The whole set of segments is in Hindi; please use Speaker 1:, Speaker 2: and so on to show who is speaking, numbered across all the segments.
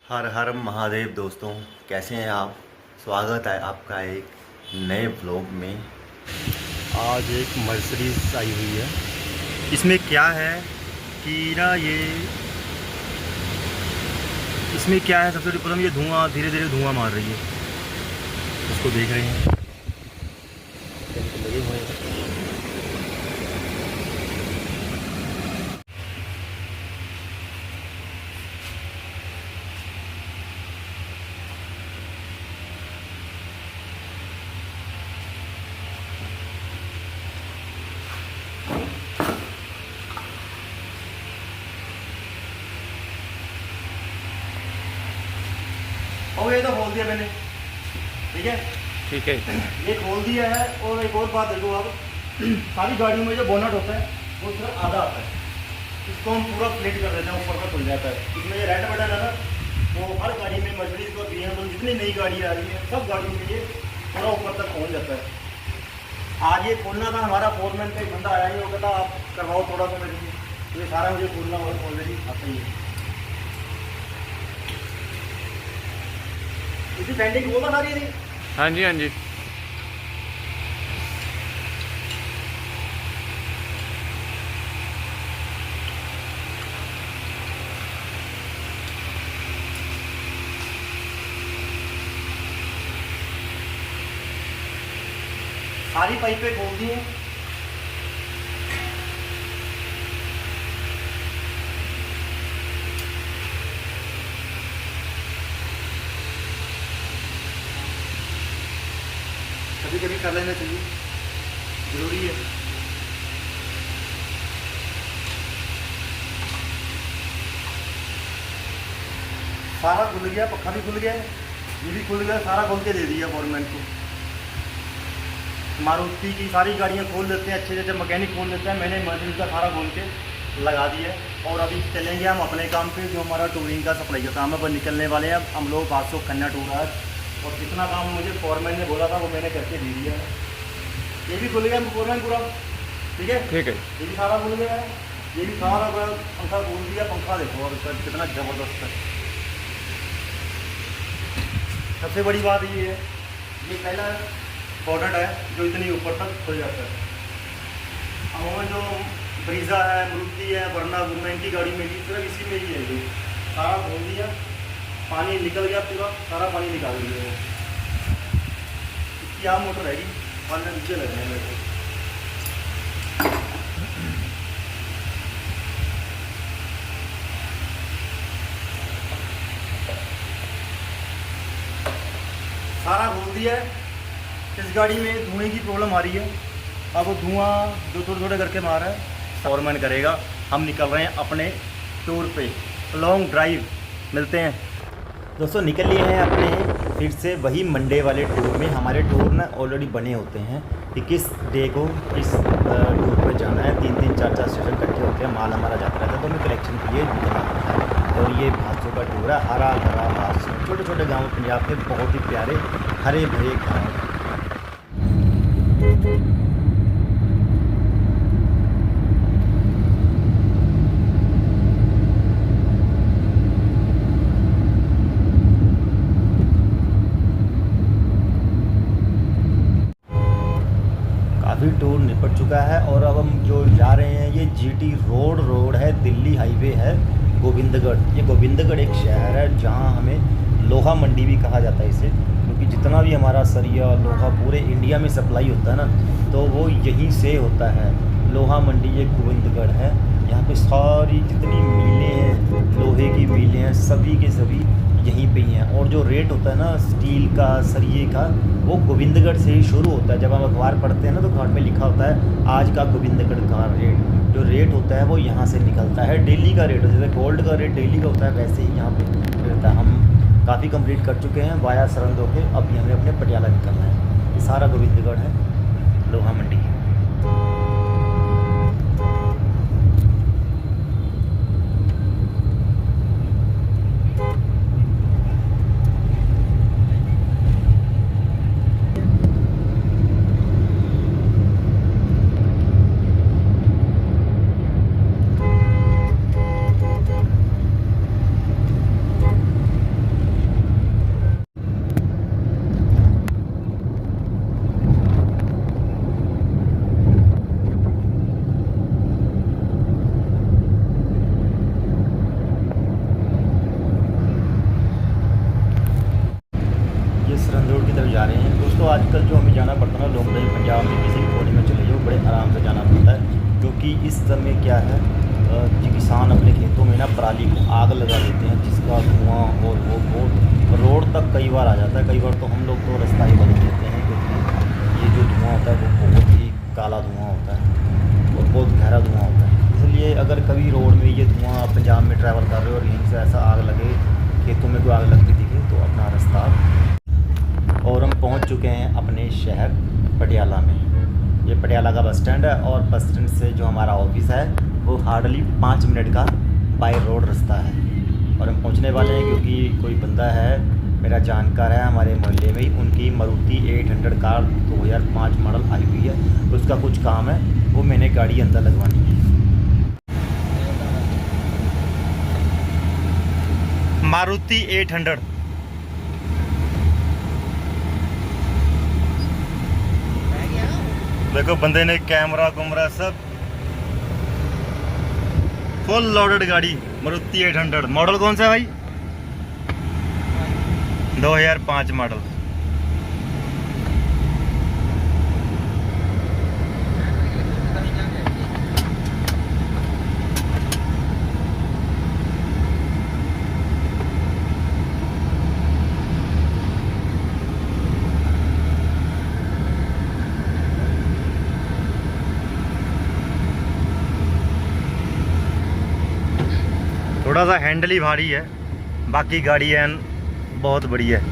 Speaker 1: हर हर महादेव दोस्तों, कैसे हैं आप। स्वागत है आपका एक नए व्लॉग में। आज एक मर्सिडीज आई हुई है। इसमें क्या है कि ना इसमें क्या है, सबसे बड़ी प्रॉब्लम ये धुआं धीरे धीरे धुआं मार रही है। उसको देख रहे हैं, लगे हुए हैं। और ये तो खोल दिया मैंने, ठीक है।
Speaker 2: ठीक है।
Speaker 1: ये खोल दिया है। और एक और बात देखो आप, सारी गाड़ियों में जो बोनट होता है वो सिर्फ आधा आता है। इसको हम पूरा प्लेट कर देते हैं, ऊपर का खुल जाता है। इसमें ये रेड बटन है ना, वो हर गाड़ी में मर्सिडीज और BMW जितनी नई गाड़ी आ रही है सब गाड़ियों में ये पूरा ऊपर तक पहुँच जाता है। आज ये खोलना था, हमारा फोरमैन का एक बंदा आया ही, वो कहता आप करवाओ थोड़ा सा मेरे लिए। तो ये सारा मुझे खोलना और ऑलरेडी आता ही है। इसी पेंडिंग वो बना रही थी।
Speaker 2: हाँ जी, हाँ जी।
Speaker 1: सारी पाइपें खोल दी हैं। कभी कभी कर लेना चाहिए, जरूरी है। सारा खुल गया, पक्का भी खुल गया, ये भी खुल गया, सारा खोल के दे दिया गवर्नमेंट को। मारुति की सारी गाड़ियाँ खोल देते हैं, अच्छे अच्छे मैकेनिक खोल देते हैं। मैंने मर्सिडीज का सारा खोल के लगा दिया है। और अभी चलेंगे हम अपने काम पे, जो हमारा टूरिंग का सप्लाई का काम है, वो निकलने वाले हैं। हम लोग 500 खन्ना टूर है। और जितना काम मुझे फोरमैन ने बोला था वो मैंने करके दे दिया है। ये भी खुल गया फोरमैन पूरा, ठीक है।
Speaker 2: ठीक है।
Speaker 1: ये भी सारा खुल गया है। ये भी सारा पंखा खोल दिया। पंखा देखो और इसका कितना ज़बरदस्त है। सबसे बड़ी बात ये है, ये पहला बॉनेट है जो इतनी ऊपर तक खुल जाता है। अमूमन जो ब्रीजा है, मारुति है, वरना वुमेन की गाड़ी में भी सिर्फ इसी में ही है। ये सारा खोल दिया, पानी निकल गया, पूरा सारा पानी निकाल दिया है। इसकी यहाँ मोटर रहेगी, पानी नीचे लगने है मेरे को। सारा खोल दिया है। इस गाड़ी में धुएं की प्रॉब्लम आ रही है। अब वो धुआं जो थोड़े थोड़े करके मार रहा है फोरमैन करेगा। हम निकल रहे हैं अपने टूर पे, लॉन्ग ड्राइव। मिलते हैं दोस्तों, निकल लिए हैं अपने फिर से वही मंडे वाले टूर में। हमारे टूर ना ऑलरेडी बने होते हैं कि किस डे को किस टूर पे जाना है। 3-3 4-4 स्टेशन इकट्ठे होते हैं, माल हमारा जाता रहता है, तो हमें कलेक्शन के लिए निकलना पड़ता है। और ये भादसों का टूर है, हरा भरा भादसों, छोटे छोटे गाँव पंजाब के बहुत ही प्यारे हरे भरे गाँव। काफ़ी टूर निपट चुका है और अब हम जो जा रहे हैं ये GT रोड है, दिल्ली हाईवे है, गोविंदगढ़। ये गोविंदगढ़ एक शहर है जहाँ हमें लोहा मंडी भी कहा जाता है इसे, क्योंकि जितना भी हमारा सरिया लोहा पूरे इंडिया में सप्लाई होता है ना, तो वो यहीं से होता है। लोहा मंडी ये गोविंदगढ़ है। यहाँ पे सारी जितनी मिलें हैं, लोहे की मिलें हैं, सभी के सभी यहीं पे ही हैं। और जो रेट होता है ना स्टील का, सरिये का, वो गोविंदगढ़ से ही शुरू होता है। जब हम अखबार पढ़ते हैं ना तो अखबार में लिखा होता है आज का गोविंदगढ़ का रेट। जो रेट होता है वो यहाँ से निकलता है। डेली का रेट, जैसे गोल्ड का रेट डेली का होता है, वैसे ही यहाँ पे रहता है। हम काफ़ी कंप्लीट कर चुके हैं वाया सरंद होके। अभी हमें अपने पटियाला निकलना है। ये सारा गोविंदगढ़ है, लोहा मंडी। दोस्तों आजकल जो हमें जाना पड़ता है ना लॉन्ग ड्राइव, पंजाब में किसी भी कोने में चले जाओ बड़े आराम से जाना पड़ता है, क्योंकि इस समय क्या है कि किसान अपने खेतों में ना पराली को आग लगा देते हैं, जिसका धुआं और वो रोड तक कई बार आ जाता है। कई बार तो हम लोग तो रास्ता ही बदल देते हैं, क्योंकि ये जो धुआं होता है वो बहुत ही काला धुआं होता है और बहुत गहरा धुआं होता है। इसलिए अगर कभी रोड में ये धुआं पंजाब में ट्रैवल कर रहे हो और यहीं से ऐसा आग लगे, खेतों में कोई आग लगती दिखे, तो अपना रास्ता। और हम पहुंच चुके हैं अपने शहर पटियाला में। ये पटियाला का बस स्टैंड है और बस स्टैंड से जो हमारा ऑफिस है वो हार्डली 5 मिनट का बाय रोड रास्ता है। और हम पहुंचने वाले हैं क्योंकि कोई बंदा है मेरा जानकार है हमारे मोहल्ले में ही, उनकी मारुति 800 कार 2005 मॉडल आई हुई है, तो उसका कुछ काम है, वो मैंने गाड़ी अंदर लगवानी है। मारुति 800 देखो, बंदे ने कैमरा कुमरा सब फुल लोडेड गाड़ी। मारुति 800 मॉडल कौन सा है भाई? 2005 मॉडल। थोड़ा सा हैंडल ही भारी है, बाकी गाड़ी है बहुत बढ़िया है,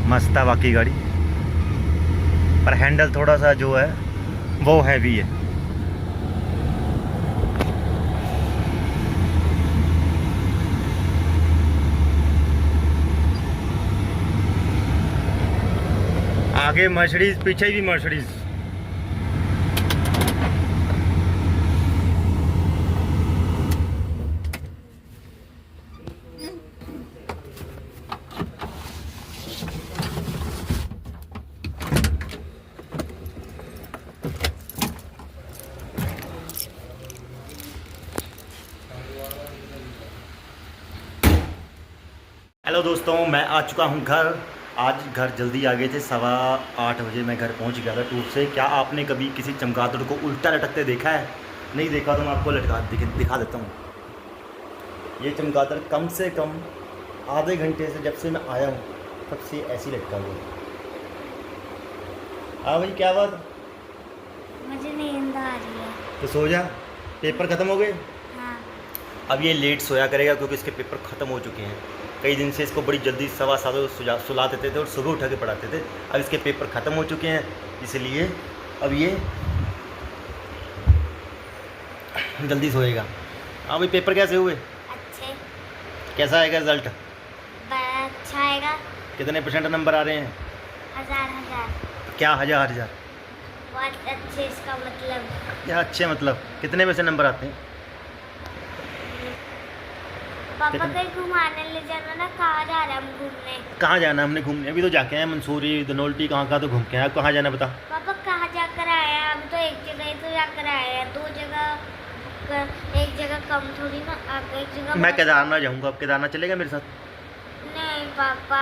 Speaker 1: मस्त है बाकी गाड़ी, पर हैंडल थोड़ा सा जो है वो हैवी है। आगे मर्सिडीज, पीछे भी मर्सिडीज। हेलो दोस्तों, मैं आ चुका हूं घर। आज घर जल्दी आ गए थे, 8:15 बजे मैं घर पहुंच गया था टूर से। क्या आपने कभी किसी चमगादड़ को उल्टा लटकते देखा है? नहीं देखा तो मैं आपको दिखा देता हूं। ये चमगादड़ कम से कम आधे घंटे से, जब से मैं आया हूं तब से ऐसी लटका हुआ। हाँ भाई, क्या बात?
Speaker 2: मुझे नींद आ रही है।
Speaker 1: तो सो जा, पेपर ख़त्म हो गए।
Speaker 2: हाँ।
Speaker 1: अब ये लेट सोया करेगा क्योंकि इसके पेपर ख़त्म हो चुके हैं। कई दिन से इसको बड़ी जल्दी 7:15 सुला देते थे और सुबह उठा के पढ़ाते थे। अब इसके पेपर ख़त्म हो चुके हैं, इसलिए अब ये जल्दी सोएगा। हाँ भाई, पेपर कैसे हुए?
Speaker 2: अच्छे।
Speaker 1: कैसा आएगा रिजल्ट?
Speaker 2: बड़ा अच्छा आएगा।
Speaker 1: कितने % नंबर आ रहे हैं?
Speaker 2: 1000।
Speaker 1: क्या 1000?
Speaker 2: बहुत अच्छे, इसका मतलब।
Speaker 1: क्या अच्छे मतलब? कितने में से नंबर आते हैं?
Speaker 2: पापा कहीं घुमाने ले जाना ना, कहाँ जा रहे हम घूमने?
Speaker 1: कहाँ जाना है हमने घूमने? अभी तो जाके आए मंसूरी, धनौल्टी, कहाँ तो घूम के आए। कहाँ जाना बता?
Speaker 2: पापा कहाँ जाकर आए हैं? हम तो एक जगह ही तो जाकर आए हैं, 2 जगह। एक जगह कम थोड़ी ना, एक जगह।
Speaker 1: मैं केदारनाथ जाऊँगा। अब केदारनाथ चलेगा मेरे साथ?
Speaker 2: नहीं पापा,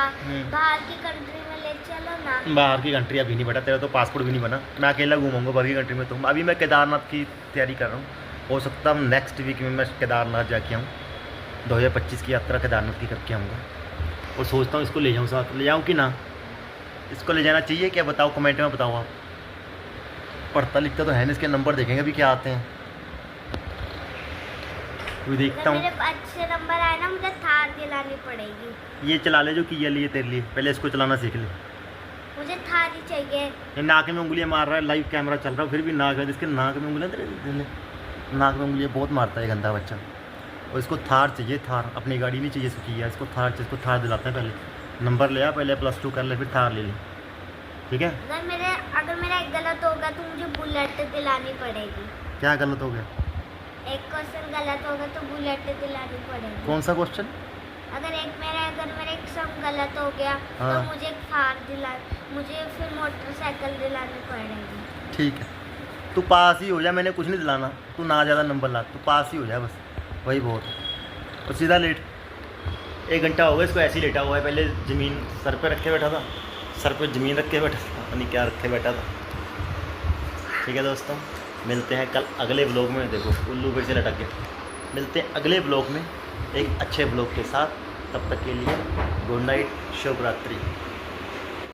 Speaker 2: बाहर की कंट्री में ले चलो ना।
Speaker 1: बाहर की कंट्री अभी नहीं बेटा, तेरा तो पासपोर्ट भी नहीं बना। मैं अकेला घूमूंगा बाहर की कंट्री में। तुम अभी मैं केदारनाथ की तैयारी कर रहा हूँ, हो सकता है नेक्स्ट वीक में मैं केदारनाथ जाके आऊँ। 2025 की यात्रा केदारनाथ की करके आऊँगा और सोचता हूँ इसको ले जाऊँ साथ। ले जाऊँ कि ना? इसको ले जाना चाहिए क्या? बताओ, कमेंट में बताओ आप। पढ़ता लिखता तो है नहीं, इसके नंबर देखेंगे अभी क्या आते हैं। वो देखता हूँ।
Speaker 2: मेरे अच्छे नंबर आए ना, मुझे थार दिलानी पड़ेगी।
Speaker 1: ये चला ले जो किया लिए तेरे लिए, पहले इसको चलाना सीख ले।
Speaker 2: मुझे थार ही चाहिए।
Speaker 1: ये नाक में उंगलियां मार रहा है, लाइव कैमरा चल रहा है, फिर भी नाक है इसके, नाक में उंगलियां, नाक में उंगलियां बहुत मारता है गंदा बच्चा। और इसको थार चाहिए, थार। अपनी गाड़ी नहीं चाहिए इसको, किया इसको थार चाहिए। इसको थार दिलाते हैं, पहले नंबर ले आ, पहले +2 कर ले, फिर थार ले ले, ठीक है?
Speaker 2: अगर मेरा एक गलत होगा तो मुझे बुलेट दिलानी पड़ेगी।
Speaker 1: क्या गलत हो गया?
Speaker 2: एक क्वेश्चन गलत होगा तो बुलेट दिलानी पड़ेगी।
Speaker 1: कौन सा क्वेश्चन?
Speaker 2: अगर मेरा एक सम गलत हो गया
Speaker 1: हाँ।
Speaker 2: तो मुझे थार मुझे फिर मोटरसाइकिल दिलानी पड़ेगी।
Speaker 1: ठीक है, तू पास ही हो जा, मैंने कुछ नहीं दिलाना। तू ना ज़्यादा नंबर ला, तू पास ही हो जाए बस, वही बहुत है। और सीधा लेट 1 घंटा हो गया इसको ऐसे ही लेटा हुआ है। पहले ज़मीन सर पे रख के बैठा था, सर पे ज़मीन रख के बैठा था, पता नहीं क्या रखे बैठा था। ठीक है दोस्तों, मिलते हैं कल अगले ब्लॉग में। देखो उल्लू फिर से लटक गया। मिलते हैं अगले ब्लॉग में एक अच्छे ब्लॉग के साथ। तब तक के लिए गुड नाइट, शुभ रात्रि।